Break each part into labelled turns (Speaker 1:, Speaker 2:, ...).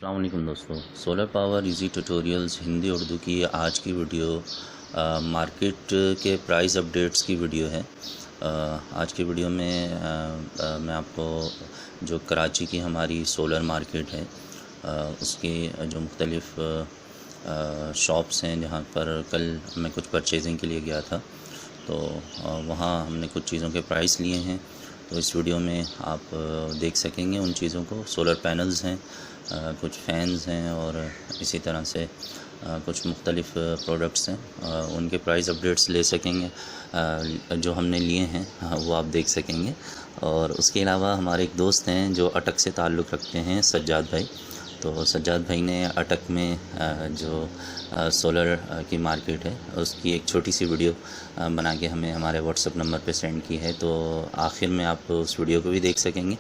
Speaker 1: अस्सलाम वालेकुम दोस्तों, solar power easy tutorials Hindi Urdu की आज की वीडियो मार्केट के प्राइस अपडेट्स की वीडियो है। आज की वीडियो में मैं आपको जो कराची की हमारी सोलर मार्केट है उसकी जो मुख्तलिफ़ शॉप्स हैं जहाँ पर कल मैं कुछ परचेजिंग के लिए गया था, तो वहाँ हमने कुछ चीज़ों के प्राइस लिए हैं। तो इस वीडियो में आप देख सकेंगे उन चीज़ों को। सोलर पैनल्स हैं, कुछ फ़ैन्स हैं और इसी तरह से कुछ मुख्तलिफ़ प्रोडक्ट्स हैं, उनके प्राइस अपडेट्स ले सकेंगे। जो हमने लिए हैं वो आप देख सकेंगे। और उसके अलावा हमारे एक दोस्त हैं जो अटक से ताल्लुक़ रखते हैं, सज्जाद भाई। तो सज्जाद भाई ने अटक में जो सोलर की मार्केट है उसकी एक छोटी सी वीडियो बना के हमें हमारे व्हाट्सएप नंबर पे सेंड की है। तो आखिर में आप उस वीडियो को भी देख सकेंगे।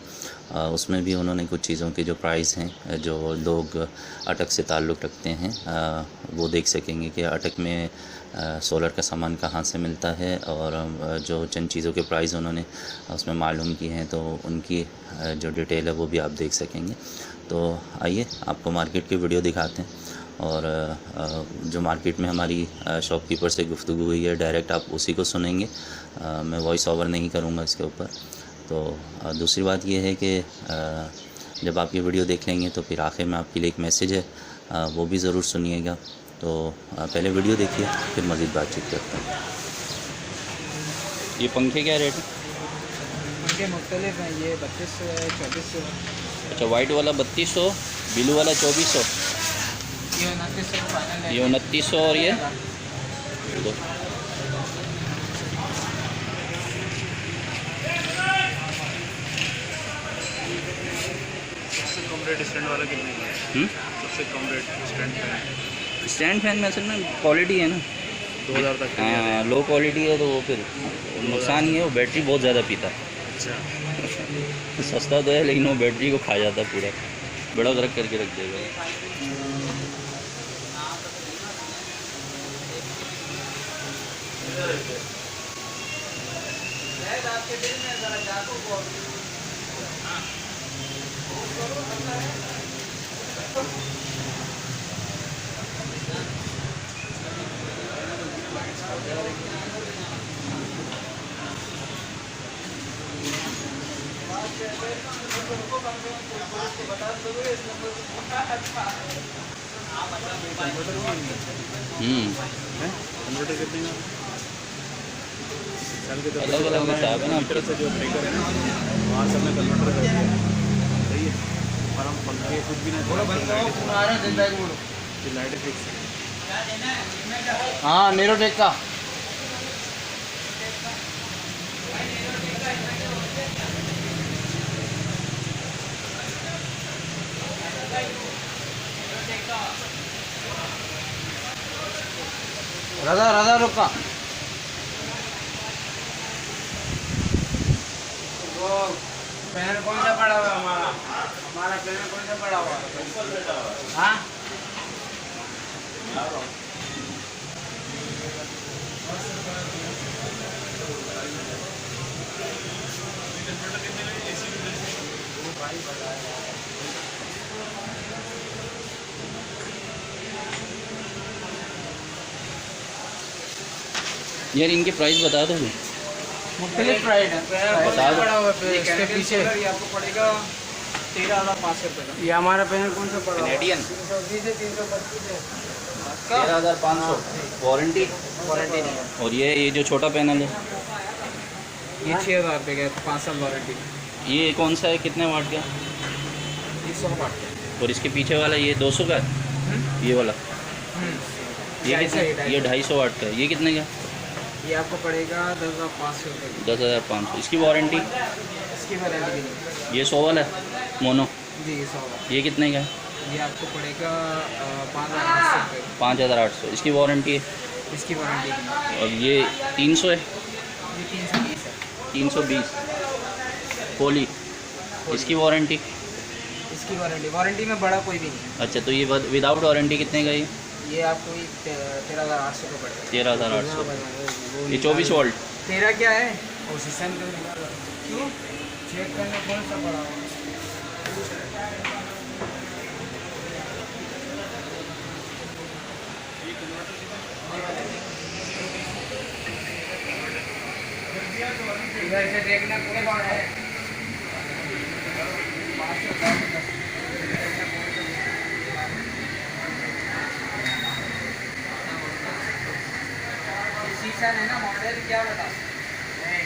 Speaker 1: उसमें भी उन्होंने कुछ चीज़ों के जो प्राइस हैं जो लोग अटक से ताल्लुक़ रखते हैं वो देख सकेंगे कि अटक में सोलर का सामान कहाँ से मिलता है, और जो चंद चीज़ों के प्राइस उन्होंने उसमें मालूम की हैं तो उनकी जो डिटेल है वो भी आप देख सकेंगे। तो आइए आपको मार्केट की वीडियो दिखाते हैं। और जो मार्केट में हमारी शॉपकीपर से गुफ्तगू हुई है डायरेक्ट आप उसी को सुनेंगे, मैं वॉइस ओवर नहीं करूँगा इसके ऊपर। तो दूसरी बात यह है कि जब आप ये वीडियो देख लेंगे तो फिर आखिर में आपके लिए एक मैसेज है, वो भी ज़रूर सुनिएगा। तो पहले वीडियो देखिए फिर मज़ीद बातचीत करते हैं। ये पंखे क्या रेट है?
Speaker 2: पंखे मुख्तलिफ हैं, ये 3200 है, 2400 है।
Speaker 1: अच्छा, वाइट वाला 3200, ब्लू वाला 2400,
Speaker 2: ये 2900 फाइनल है।
Speaker 1: ये 2900 और ये दो।
Speaker 3: सबसे कम रेट स्टैंड वाला कितने का है? सबसे कम rate stand fan?
Speaker 1: Stand fan में असल में क्वालिटी है ना
Speaker 3: 2000 तक का है।
Speaker 1: लो क्वालिटी है तो वो फिर नुकसान ही है, वो बैटरी बहुत ज़्यादा पीता है।
Speaker 3: अच्छा,
Speaker 1: सस्ता तो है लेकिन वो बैटरी को खा जाता है पूरा, बड़ा गर्क करके रख देगा।
Speaker 3: कन्वर्टर कितने का? साल के
Speaker 1: अलग अलग हिसाब है ना।
Speaker 3: तरफ से जो ब्रेकर है ना वहाँ सब में कन्वर्टर कर दिया, सही है। और हम पंखे कुछ भी नहीं, लाइट फिक्स है।
Speaker 2: हाँ, नेरोटेक का रजा रुका। वो पैनल कौन सा पड़ा हुआ है? हमारा पैनल कौन सा पड़ा हुआ है? हाँ,
Speaker 1: यार इनके प्राइस बता दो।
Speaker 2: मुख्तलिफ प्राइस है।
Speaker 1: बता दो।
Speaker 2: पड़ा हुआ है इसके पीछे। ये आपको पड़ेगा 13,500 रुपये का। ये हमारा पैनल कौन सा पड़ा हुआ है?
Speaker 1: कैनेडियन
Speaker 2: 320 है, 325 है।
Speaker 1: 13,500 वारंटी
Speaker 2: वारंटी नहीं है।
Speaker 1: और ये जो छोटा पैनल है
Speaker 2: ये 6,000 रुपये का है, 5 साल वारंटी।
Speaker 1: ये कौन सा है, कितने वाट का?
Speaker 2: ये 100 वाट का है।
Speaker 1: और इसके पीछे वाला ये 200 का है, ये वाला ये कितने? ये 250 वाट का है, ये कितने का?
Speaker 2: ये आपको पड़ेगा 10,500 रुपये की।
Speaker 1: 10,500। इसकी वारंटी?
Speaker 2: इसकी वारंटी भी नहीं।
Speaker 1: ये 100 वाला है मोनो,
Speaker 2: जी, ये 100 वाट।
Speaker 1: ये कितने का है?
Speaker 2: ये आपको पड़ेगा 5,800 रुपये।
Speaker 1: 5,800। इसकी वारंटी है?
Speaker 2: इसकी वारंटी भी नहीं।
Speaker 1: और ये 300 है?
Speaker 2: ये 320 है।
Speaker 1: 320 पोली। इसकी वारंटी?
Speaker 2: इसकी वारंटी में बड़ा कोई भी नहीं।
Speaker 1: अच्छा, तो ये विदाउट वारंटी कितने का?
Speaker 2: ये आपको 13,800 का पड़ेगा।
Speaker 1: 13,800। ये 24 वोल्ट।
Speaker 2: 13 क्या है? और सिस्टम क्यों चेक करने कौन सा पड़ा हुआ? इधर से देखना पूरे कौन है शीशा है ना मॉडल क्या बता नहीं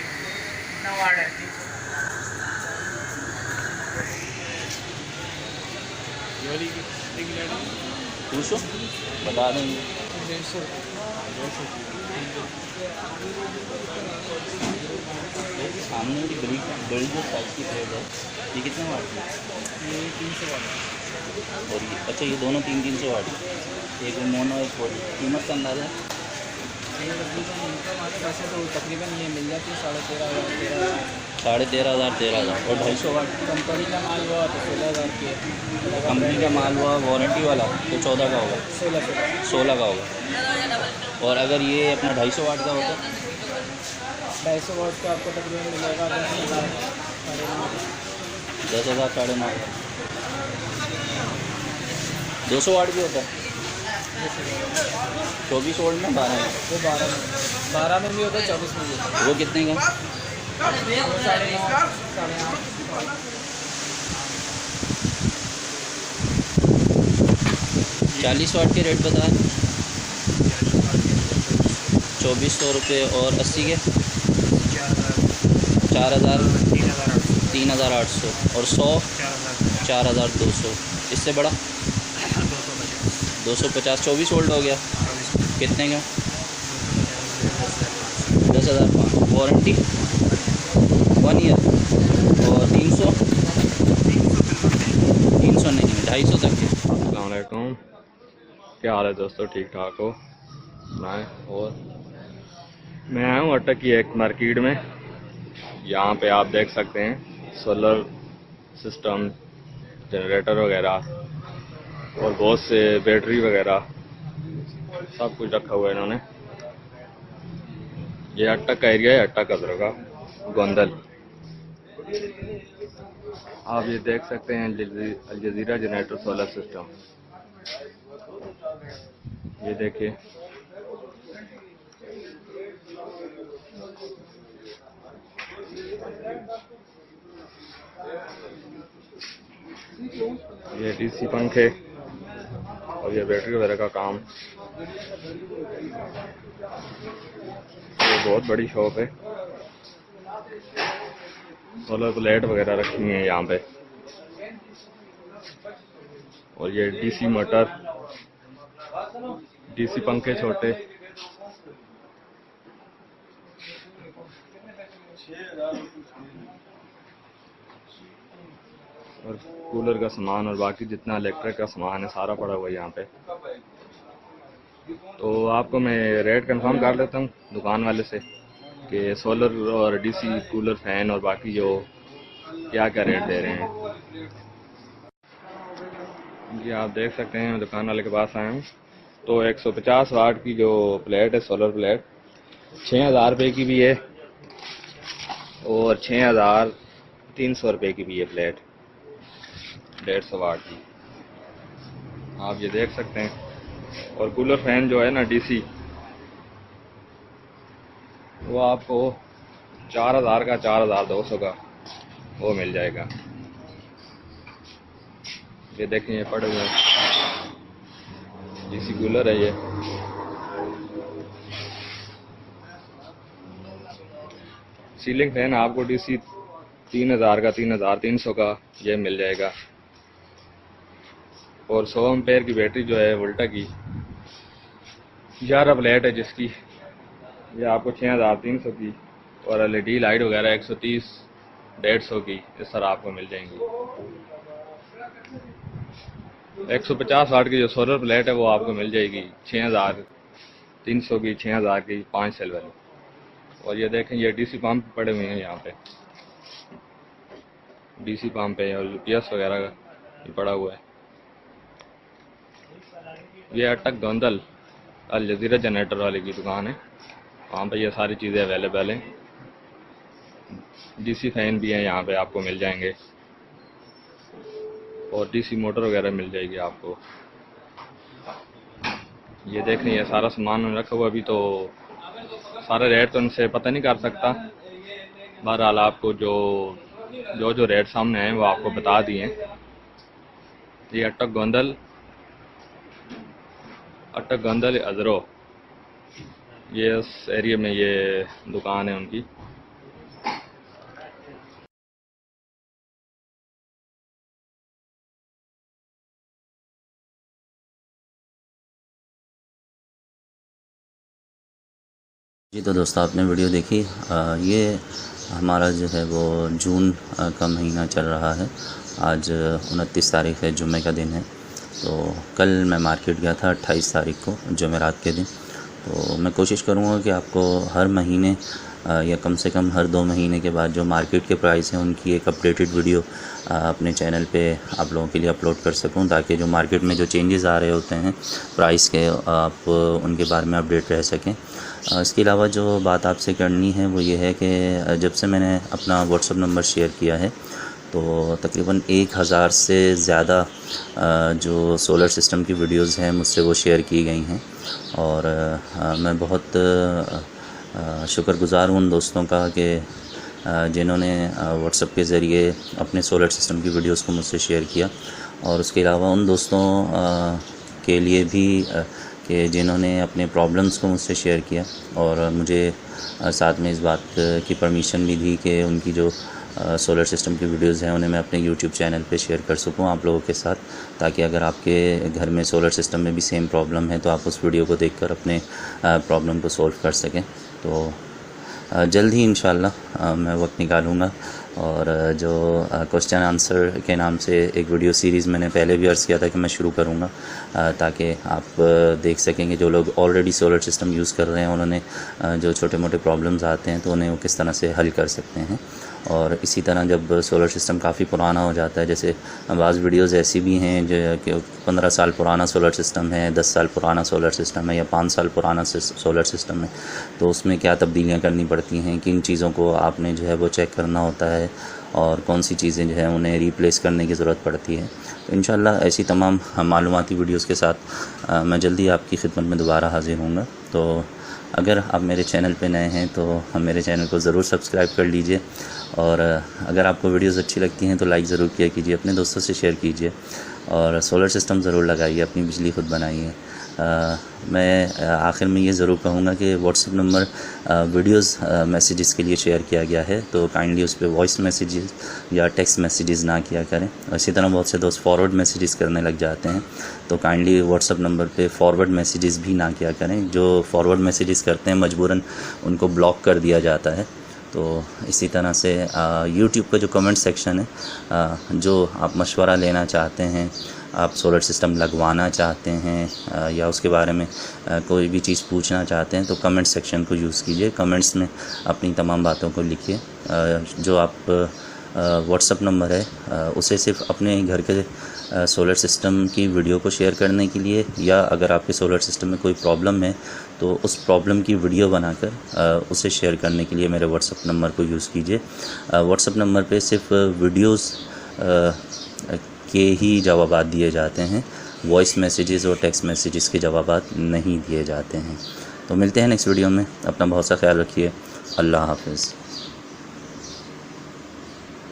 Speaker 2: कितना वाट है
Speaker 1: 200 बता देंगे।
Speaker 2: 150
Speaker 1: सामने की बड़ी जो साइज की प्लेट है ये कितने वाट की?
Speaker 3: ये 300 वाट
Speaker 1: और ये अच्छा ये दोनों 300 वाट, एक मोनो एक बॉडी। कीमत का अंदाज़ा?
Speaker 3: ये वैसे तो तकरीबन ये मिल जाती है 13,500
Speaker 1: 13,500 13,000 और 250 वाट
Speaker 3: कंपनी का माल हुआ तो 16,000 की है।
Speaker 1: कंपनी का माल हुआ वारंटी वाला तो 14 का होगा, 16 का होगा। और अगर ये अपना 250 वाट का होता
Speaker 3: 250 वाट का आपको तकरीबन मिलेगा 10,000
Speaker 1: 10,000 9,500। 200 वाट भी होता है 24 वोल्ट में 12 में।
Speaker 3: वो 12 में भी होता है 24 में भी होता है।
Speaker 1: वो कितने का?
Speaker 3: 9.5
Speaker 1: 40 वाट के रेट बताए 2400 रुपये और 80 के 4,000 3,800 और 100 4,200। इससे बड़ा 250 24 वोल्ट हो गया कितने का? 10,500। Warranty 1 year. और 300 नहीं 250 तक के।
Speaker 4: अस्सलाम वालेकुम, क्या हाल है दोस्तों? ठीक ठाक हो? मैं और मैं आया हूँ अटक की एक मार्केट में। यहाँ पे आप देख सकते हैं सोलर सिस्टम, जनरेटर वगैरह और बहुत से बैटरी वगैरह सब कुछ रखा हुआ है इन्होंने। ये अटक का एरिया है, अटक कदर का गोंदल। आप ये देख सकते हैं अल जजीरा जनरेटर सोलर सिस्टम। ये देखिए ये डीसी पंखे और ये बैटरी वगैरह का काम। ये बहुत बड़ी शॉप है। सोलर प्लेट वगैरह रखी हुई है यहाँ पे। और ये डीसी मोटर, डीसी पंखे छोटे, और कूलर का सामान और बाकी जितना इलेक्ट्रिक का सामान है सारा पड़ा हुआ है यहाँ पे। तो आपको मैं रेट कंफर्म कर लेता हूँ दुकान वाले से कि सोलर और डीसी कूलर, फैन और बाकी जो क्या क्या रेट दे रहे हैं। जी आप देख सकते हैं मैं दुकान वाले के पास आया हूँ। तो 150 वाट की जो प्लेट है सोलर प्लेट 6,000 रुपये की भी है और 6,300 रुपये की भी है प्लेट 150 वाट की, आप ये देख सकते हैं। और कूलर फैन जो है ना डीसी, वो आपको 4,000 का 4,200 का वो मिल जाएगा। ये देखें ये पड़े हुए डीसी कूलर है ये। सीलिंग फैन आपको डीसी 3,000 का 3,300 का ये मिल जाएगा। और 100 एम्पेयर की बैटरी जो है वोल्टा की 11 प्लेट है जिसकी, ये आपको 6,300 की। और एलईडी लाइट वगैरह 130 150 की इस तरह आपको मिल जाएंगी। 150 वाट की जो सोलर प्लेट है वो आपको मिल जाएगी 6,300 की, 6,000 की 5 सेल वाली। और ये देखें ये डीसी पंप पड़े हुए हैं यहाँ पे, डीसी पंप है और यूपीएस वगैरह का ये पड़ा हुआ है। ये अटक गोंदल अल जजीरा जनरेटर वाले की दुकान है, वहाँ पे ये सारी चीज़ें अवेलेबल हैं। डीसी फैन भी हैं यहाँ पे आपको मिल जाएंगे और डीसी मोटर वगैरह मिल जाएगी आपको। ये देख रही है सारा सामान रखा हुआ। अभी तो सारे रेट तो उनसे पता नहीं कर सकता, बहरहाल आपको जो रेट सामने हैं वो आपको बता दिए। ये अटक गंदल अजरो, ये इस एरिया में ये दुकान है उनकी।
Speaker 1: जी तो दोस्तों आपने वीडियो देखी। ये हमारा जो है वो जून का महीना चल रहा है। आज 29 तारीख़ है, जुम्मे का दिन है। तो कल मैं मार्केट गया था 28 तारीख़ को, जुमेरात के दिन। तो मैं कोशिश करूँगा कि आपको हर महीने या कम से कम हर 2 महीने के बाद जो मार्केट के प्राइस हैं उनकी एक अपडेटेड वीडियो अपने चैनल पे आप लोगों के लिए अपलोड कर सकूं, ताकि जो मार्केट में जो चेंजेस आ रहे होते हैं प्राइस के, आप उनके बारे में अपडेट रह सकें। इसके अलावा जो बात आपसे करनी है वो ये है कि जब से मैंने अपना व्हाट्सअप नंबर शेयर किया है तो तकरीबन 1000 से ज़्यादा जो सोलर सिस्टम की वीडियोज़ हैं मुझसे वो शेयर की गई हैं। और मैं बहुत शुक्रगुज़ार हूँ उन दोस्तों का कि जिन्होंने व्हाट्सएप के ज़रिए अपने सोलर सिस्टम की वीडियोस को मुझसे शेयर किया। और उसके अलावा उन दोस्तों के लिए भी कि जिन्होंने अपने प्रॉब्लम्स को मुझसे शेयर किया और मुझे साथ में इस बात की परमिशन भी दी कि उनकी जो सोलर सिस्टम की वीडियोस हैं उन्हें मैं अपने यूट्यूब चैनल पे शेयर कर सकूं आप लोगों के साथ, ताकि अगर आपके घर में सोलर सिस्टम में भी सेम प्रॉब्लम है तो आप उस वीडियो को देखकर अपने प्रॉब्लम को सॉल्व कर सकें। तो जल्द ही इंशाल्लाह मैं वक्त निकालूँगा और जो क्वेश्चन आंसर के नाम से एक वीडियो सीरीज़ मैंने पहले भी अर्ज़ किया था कि मैं शुरू करूँगा, ताकि आप देख सकेंगे जो लोग ऑलरेडी सोलर सिस्टम यूज़ कर रहे हैं उन्होंने जो छोटे मोटे प्रॉब्लम्स आते हैं तो उन्हें वो किस तरह से हल कर सकते हैं। और इसी तरह जब सोलर सिस्टम काफ़ी पुराना हो जाता है, जैसे बाज़ वीडियोस ऐसी भी हैं जो कि 15 साल पुराना सोलर सिस्टम है, 10 साल पुराना सोलर सिस्टम है या 5 साल पुराना सोलर सिस्टम है, तो उसमें क्या तब्दीलियाँ करनी पड़ती हैं, किन चीज़ों को आपने जो है वो चेक करना होता है और कौन सी चीज़ें जो है उन्हें रिप्लेस करने की ज़रूरत पड़ती है। तो इंशाल्लाह ऐसी तमाम मालूमाती वीडियोज़ के साथ मैं जल्दी आपकी खिदमत में दोबारा हाज़िर होऊंगा। तो अगर आप मेरे चैनल पे नए हैं तो मेरे चैनल को ज़रूर सब्सक्राइब कर लीजिए और अगर आपको वीडियोज़ अच्छी लगती हैं तो लाइक ज़रूर किया कीजिए, अपने दोस्तों से शेयर कीजिए और सोलर सिस्टम ज़रूर लगाइए, अपनी बिजली खुद बनाइए। मैं आखिर में ये ज़रूर कहूँगा कि व्हाट्सएप नंबर वीडियोस मैसेजेस के लिए शेयर किया गया है, तो काइंडली उस पर वॉइस मैसेजेस या टेक्स्ट मैसेजेस ना किया करें। इसी तरह बहुत से दोस्त फॉरवर्ड मैसेजेस करने लग जाते हैं, तो काइंडली व्हाट्सएप नंबर पे फॉरवर्ड मैसेजेस भी ना किया करें। जो फॉरवर्ड मैसेजेस करते हैं मजबूरन उनको ब्लॉक कर दिया जाता है। तो इसी तरह से यूट्यूब का जो कमेंट सेक्शन है, जो आप मशवरा लेना चाहते हैं, आप सोलर सिस्टम लगवाना चाहते हैं या उसके बारे में कोई भी चीज़ पूछना चाहते हैं तो कमेंट सेक्शन को यूज़ कीजिए। कमेंट्स में अपनी तमाम बातों को लिखिए। जो आप व्हाट्सएप नंबर है उसे सिर्फ अपने घर के सोलर सिस्टम की वीडियो को शेयर करने के लिए, या अगर आपके सोलर सिस्टम में कोई प्रॉब्लम है तो उस प्रॉब्लम की वीडियो बनाकर उसे शेयर करने के लिए मेरे व्हाट्सएप नंबर को यूज़ कीजिए। व्हाट्सएप नंबर पे सिर्फ वीडियोस के ही जवाबात दिए जाते हैं, वॉइस मैसेजेस और टेक्स्ट मैसेजेस के जवाबात नहीं दिए जाते हैं। तो मिलते हैं नेक्स्ट वीडियो में, अपना बहुत सा ख्याल रखिए। अल्लाह हाफ़िज़।